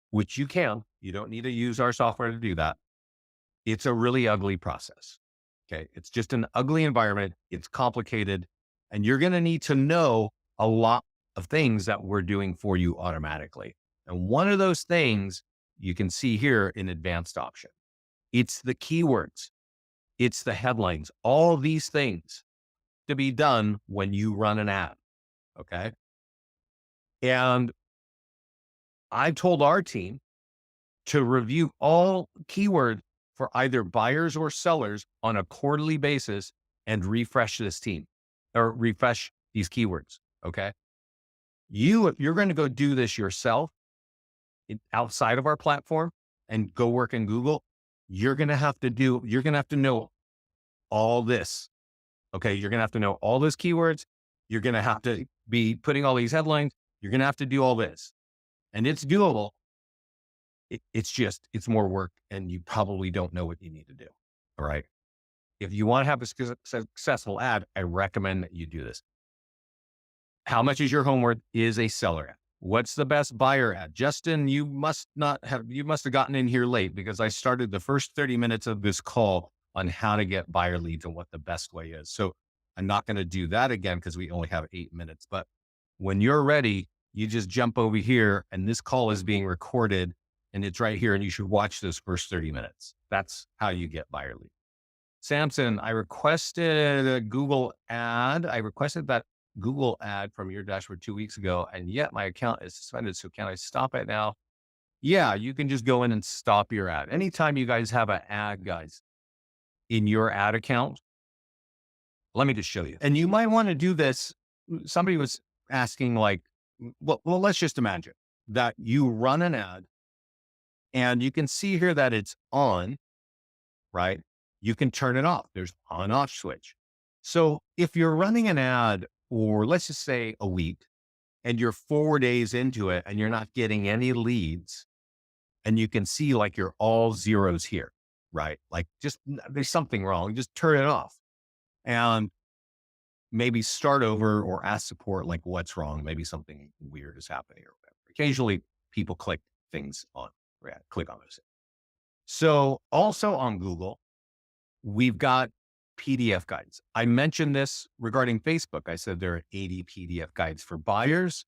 which you don't need to use our software to do that. It's a really ugly process. Okay. It's just an ugly environment. It's complicated. And you're going to need to know a lot of things that we're doing for you automatically. And one of those things you can see here in advanced option. It's the keywords. It's the headlines. All these things to be done when you run an ad. Okay. And I told our team, to review all keywords for either buyers or sellers on a quarterly basis and refresh this team or refresh these keywords. Okay. If you're going to go do this yourself outside of our platform and go work in Google, you're going to have to know all this. Okay. You're going to have to know all those keywords. You're going to have to be putting all these headlines. You're going to have to do all this, and it's doable. It's more work, and you probably don't know what you need to do. All right. If you want to have a successful ad, I recommend that you do this. How much is your homework is a seller ad? What's the best buyer ad? Justin, you must have gotten in here late because I started the first 30 minutes of this call on how to get buyer leads and what the best way is. So I'm not going to do that again because we only have 8 minutes, but when you're ready, you just jump over here and this call is being recorded and it's right here and you should watch those first 30 minutes. That's how you get buyer leads. Samson, I requested a Google ad. I requested that Google ad from your dashboard 2 weeks ago, and yet my account is suspended. So can I stop it now? Yeah, you can just go in and stop your ad. Anytime you guys have an ad, guys, in your ad account, let me just show you. And you might want to do this. Somebody was asking like, well, let's just imagine that you run an ad and you can see here that it's on, right? You can turn it off. There's on off switch. So if you're running an ad, or let's just say a week, and you're 4 days into it and you're not getting any leads, and you can see like you're all zeros here, right? Like just there's something wrong. Just turn it off and maybe start over or ask support like what's wrong. Maybe something weird is happening or whatever. Occasionally people click things on, click on this. So also on Google, we've got PDF guides. I mentioned this regarding Facebook. I said there are 80 PDF guides for buyers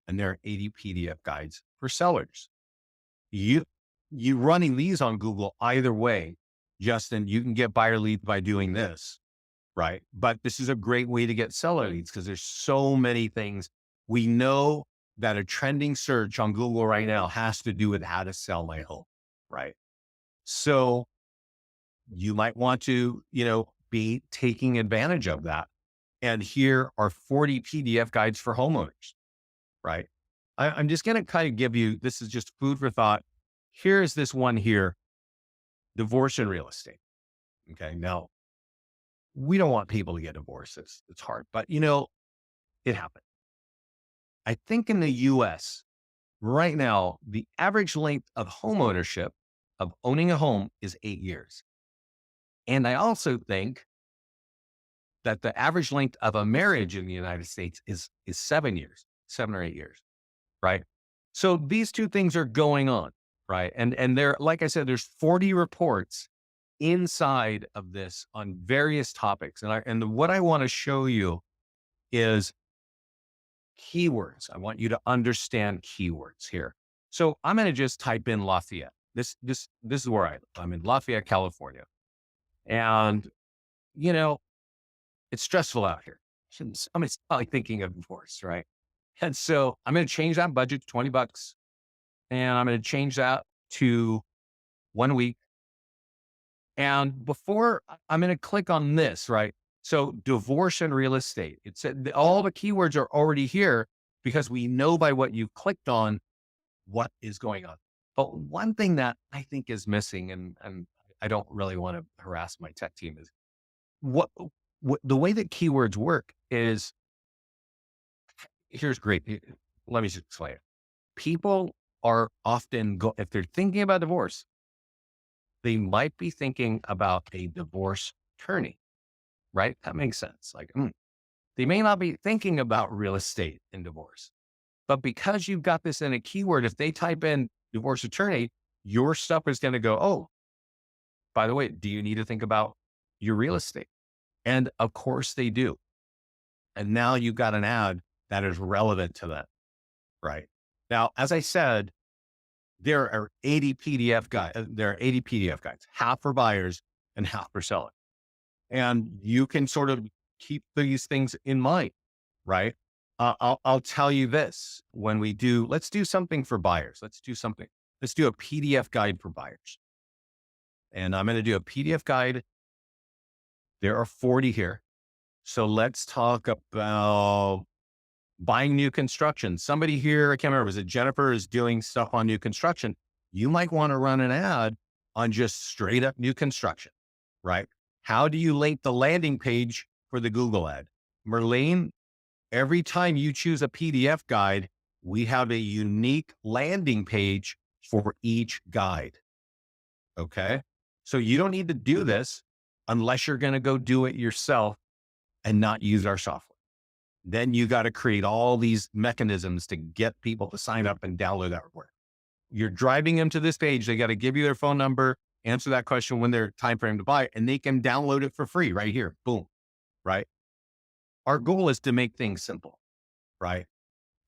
and there are 80 PDF guides for sellers. You running these on Google either way, Justin, you can get buyer leads by doing this, right? But this is a great way to get seller leads because there's so many things. We know that a trending search on Google right now has to do with how to sell my home, right? So you might want to, be taking advantage of that. And here are 40 PDF guides for homeowners, right? I'm just going to kind of give you, this is just food for thought. Here's this one here, divorce and real estate. Okay. Now we don't want people to get divorced. It's hard, but it happened. I think in the US right now, the average length of home ownership of owning a home is 8 years. And I also think that the average length of a marriage in the United States is 7 years, 7 or 8 years, right? So these two things are going on, right? And there, like I said, there's 40 reports inside of this on various topics. And what I want to show you is keywords. I want you to understand keywords here. So I'm going to just type in Lafayette. This is where I'm in Lafayette, California. And, it's stressful out here. Somebody's probably thinking of divorce, right? And so I'm going to change that budget to $20 and I'm going to change that to 1 week. And before I'm going to click on this, right? So divorce and real estate, it said all the keywords are already here because we know by what you've clicked on what is going on. But one thing that I think is missing, and I don't really want to harass my tech team, is what the way that keywords work is, here's great. Let me just explain it. People are often, if they're thinking about divorce, they might be thinking about a divorce attorney, right? That makes sense. Like, they may not be thinking about real estate and divorce, but because you've got this in a keyword, if they type in divorce attorney, your stuff is going to go, oh, by the way, do you need to think about your real estate? And of course they do. And now you've got an ad that is relevant to that, right? Now, as I said, there are 80 PDF guides, half for buyers and half for sellers. And you can sort of keep these things in mind, right? I'll tell you this, let's do something for buyers. Let's do something. let's do a PDF guide for buyers. And I'm going to do a PDF guide. There are 40 here. So let's talk about buying new construction. Somebody here, I can't remember, was it Jennifer, is doing stuff on new construction. You might want to run an ad on just straight up new construction, right? How do you link the landing page for the Google ad? Merlene, every time you choose a PDF guide, we have a unique landing page for each guide. Okay. So you don't need to do this unless you're going to go do it yourself and not use our software. Then you got to create all these mechanisms to get people to sign up and download that report. You're driving them to this page. They got to give you their phone number, answer that question when their time frame to buy it, and they can download it for free right here. Boom. Right. Our goal is to make things simple, right?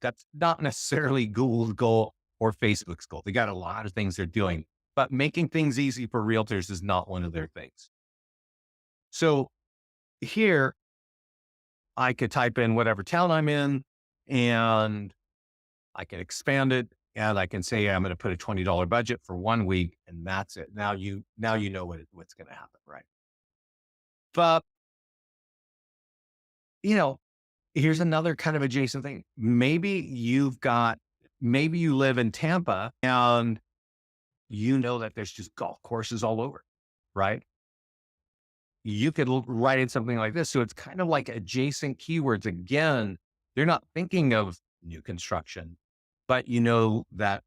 That's not necessarily Google's goal or Facebook's goal. They got a lot of things they're doing, but making things easy for realtors is not one of their things. So here, I could type in whatever town I'm in and I can expand it, and I can say, I'm going to put a $20 budget for 1 week, and that's it. Now you know what's going to happen, right? But, here's another kind of adjacent thing. Maybe you live in Tampa and you know that there's just golf courses all over, right? You could write in something like this. So it's kind of like adjacent keywords. Again, they're not thinking of new construction, but you know that,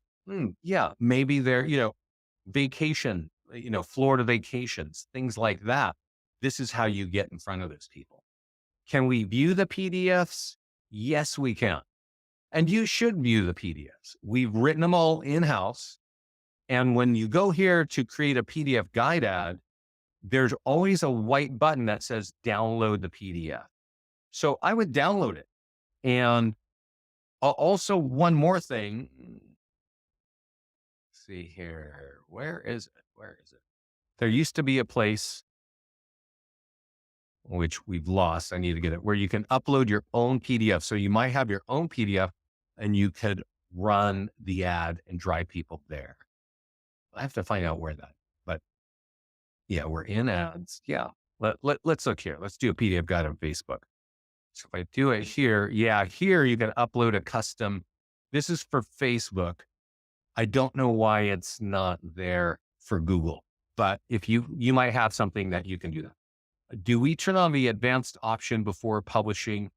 maybe they're, vacation, Florida vacations, things like that. This is how you get in front of those people. Can we view the PDFs? Yes, we can. And you should view the PDFs. We've written them all in-house. And when you go here to create a PDF guide ad, there's always a white button that says download the PDF. So I would download it. And also one more thing. Let's see here. Where is it? There used to be a place which we've lost. I need to get it, where you can upload your own PDF. So you might have your own PDF and you could run the ad and drive people there. I have to find out where that, but yeah, we're in ads. Yeah. Let's look here. Let's do a PDF guide on Facebook. So if I do it here, here you can upload a custom. This is for Facebook. I don't know why it's not there for Google, but if you might have something that you can do that. Do we turn on the advanced option before publishing?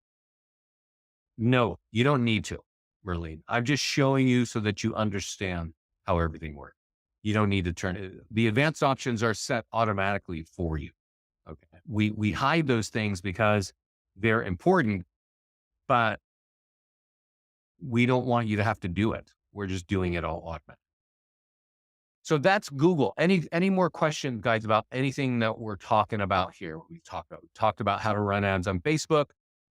No, you don't need to, Merlene. I'm just showing you so that you understand how everything works. You don't need to turn it. The advanced options are set automatically for you. Okay. We hide those things because they're important, but we don't want you to have to do it. We're just doing it all automatically. So that's Google. Any more questions, guys, about anything that we're talking about here? We talked about how to run ads on Facebook,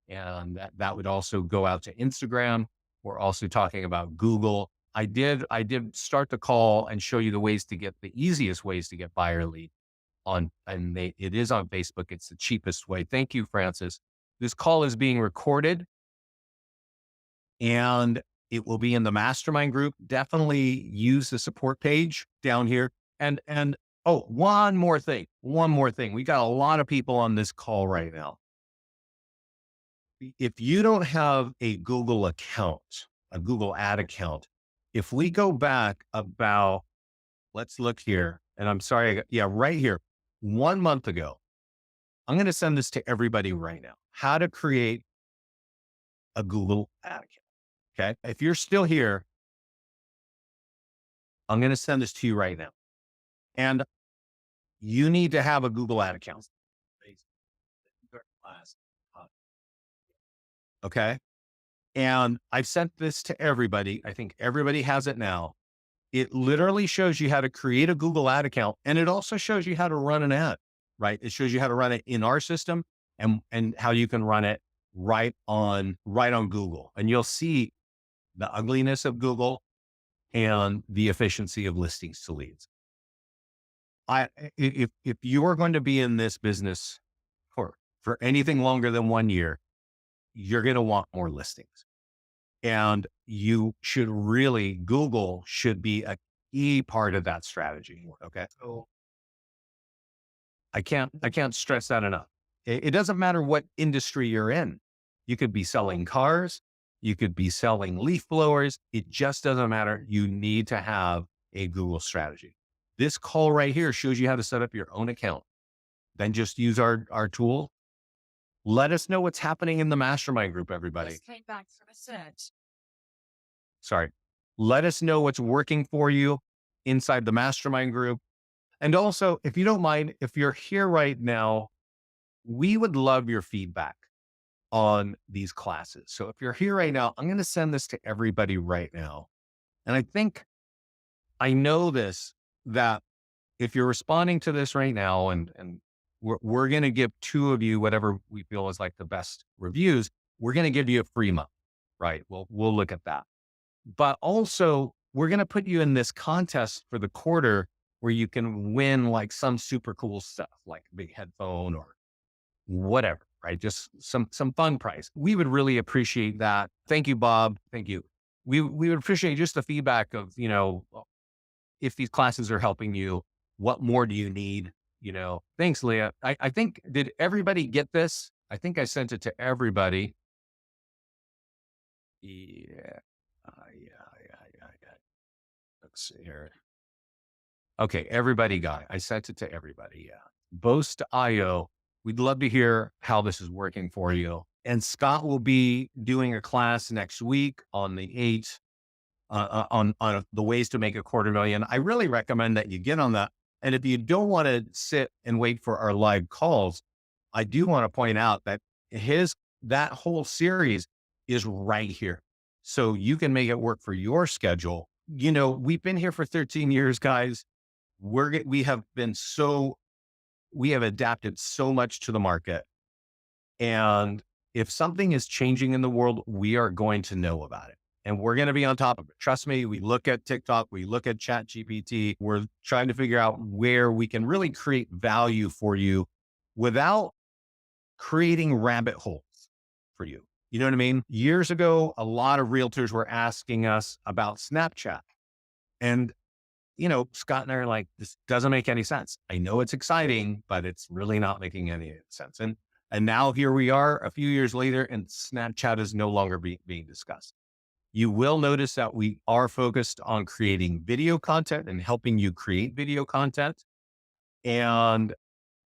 and that would also go out to Instagram. We're also talking about Google. I did start the call and show you the easiest ways to get buyer lead it is on Facebook. It's the cheapest way. Thank you, Francis. This call is being recorded and it will be in the mastermind group. Definitely use the support page down here. And one more thing. We got a lot of people on this call right now. If you don't have a Google account, a Google ad account, if we go back about, let's look here, and I'm sorry, right here, 1 month ago, I'm going to send this to everybody right now, how to create a Google ad account. Okay. If you're still here, I'm going to send this to you right now. And you need to have a Google ad account. Okay. And I've sent this to everybody. I think everybody has it now. It literally shows you how to create a Google ad account. And it also shows you how to run an ad, right? It shows you how to run it in our system and how you can run it right on Google. And you'll see the ugliness of Google and the efficiency of listings to leads. If you are going to be in this business for anything longer than 1 year, you're going to want more listings. And Google should be a key part of that strategy. Okay. So I can't stress that enough. It doesn't matter what industry you're in. You could be selling cars, you could be selling leaf blowers. It just doesn't matter. You need to have a Google strategy. This call right here shows you how to set up your own account. Then just use our tool. Let us know what's happening in the mastermind group, everybody. Just came back from a search. Sorry. Let us know what's working for you inside the mastermind group. And also, if you don't mind, if you're here right now, we would love your feedback on these classes. So if you're here right now, I'm going to send this to everybody right now. And I know this, that if you're responding to this right now, and we're going to give two of you whatever we feel is like the best reviews, we're going to give you a free month, right? We'll look at that. But also, we're going to put you in this contest for the quarter where you can win like some super cool stuff, like a big headphone or whatever, right? Just some fun prize. We would really appreciate that. Thank you, Bob. Thank you. We would appreciate just the feedback of, if these classes are helping you, what more do you need? Thanks, Leah. I think, did everybody get this? I think I sent it to everybody. Yeah. Let's see here. Okay, everybody got it. I sent it to everybody. Yeah. Boast.io. We'd love to hear how this is working for you. And Scott will be doing a class next week on the 8th on the ways to make $250,000. I really recommend that you get on that. And if you don't want to sit and wait for our live calls, I do want to point out that that whole series is right here. So you can make it work for your schedule. We've been here for 13 years, guys. We have adapted so much to the market. And if something is changing in the world, we are going to know about it. And we're going to be on top of it. Trust me, we look at TikTok, we look at ChatGPT. We're trying to figure out where we can really create value for you without creating rabbit holes for you. You know what I mean? Years ago, a lot of realtors were asking us about Snapchat. And, Scott and I are like, this doesn't make any sense. I know it's exciting, but it's really not making any sense. And now here we are a few years later, and Snapchat is no longer being discussed. You will notice that we are focused on creating video content and helping you create video content. And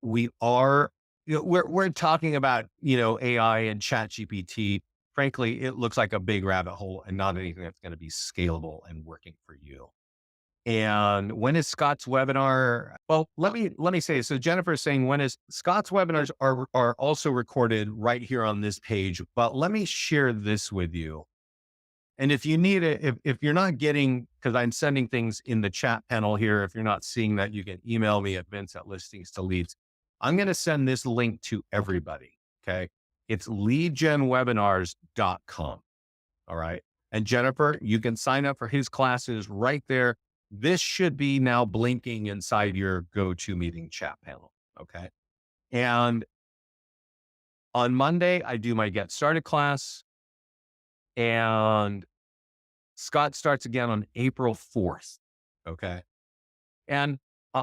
we are, we're talking about, AI and ChatGPT. Frankly, it looks like a big rabbit hole and not anything that's going to be scalable and working for you. And when is Scott's webinar? Well, let me say, so Jennifer is saying, when is Scott's webinars are also recorded right here on this page, but let me share this with you. And if you need it, if you're not getting, because I'm sending things in the chat panel here, if you're not seeing that, you can email me at vince@listings2leads. I'm going to send this link to everybody. Okay. It's leadgenwebinars.com. All right. And Jennifer, you can sign up for his classes right there. This should be now blinking inside your GoToMeeting chat panel. Okay. And on Monday, I do my Get Started class. And Scott starts again on April 4th. Okay. And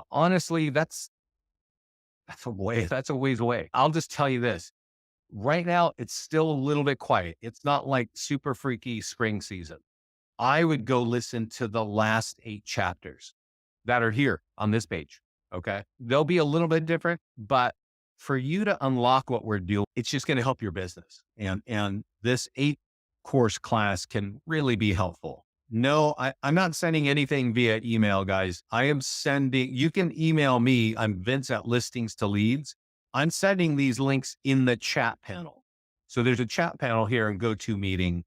honestly, that's a ways away. I'll just tell you this. Right now, it's still a little bit quiet. It's not like super freaky spring season. I would go listen to the last 8 chapters that are here on this page. Okay. They'll be a little bit different, but for you to unlock what we're doing, it's just going to help your business. And this 8-course class can really be helpful. No, I'm not sending anything via email, guys. You can email me. I'm Vince@listings2leads. I'm sending these links in the chat panel. So there's a chat panel here in GoToMeeting.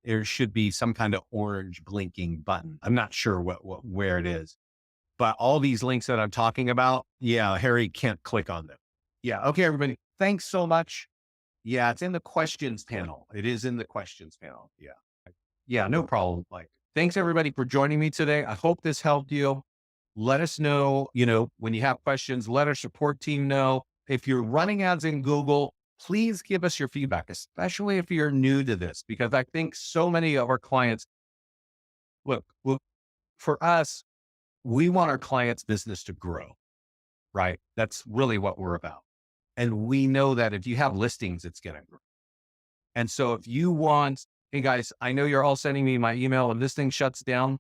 There should be some kind of orange blinking button. I'm not sure where it is, but all these links that I'm talking about, yeah, Harry can't click on them. Yeah. Okay, everybody. Thanks so much. Yeah, it's in the questions panel. It is in the questions panel. Yeah. Yeah, no problem. Thanks everybody for joining me today. I hope this helped you. Let us know, when you have questions, let our support team know. If you're running ads in Google, please give us your feedback, especially if you're new to this, because I think so many of our clients, look, for us, We want our clients' business to grow, right? That's really what we're about. And we know that if you have listings, it's going to grow. And so if you want, hey guys, I know you're all sending me my email and this thing shuts down,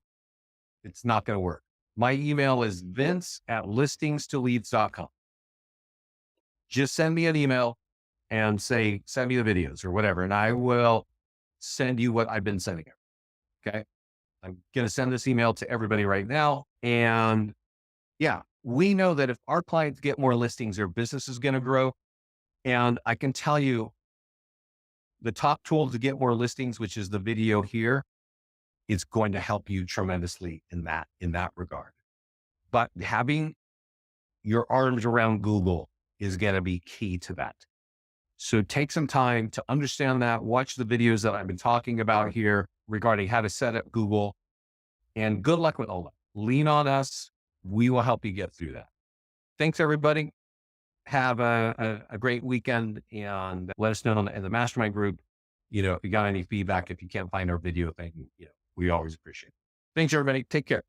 it's not going to work. My email is vince@listingstoleads.com. Just send me an email and say, send me the videos or whatever, and I will send you what I've been sending you. Okay. I'm going to send this email to everybody right now. And yeah, we know that if our clients get more listings, their business is going to grow. And I can tell you the top tool to get more listings, which is the video here, is going to help you tremendously in that regard. But having your arms around Google is going to be key to that. So take some time to understand that, watch the videos that I've been talking about here regarding how to set up Google, and good luck with all that. Lean on us. We will help you get through that. Thanks, everybody. Have a great weekend, and let us know in the mastermind group, if you got any feedback, if you can't find our video thing, we always appreciate it. Thanks, everybody. Take care.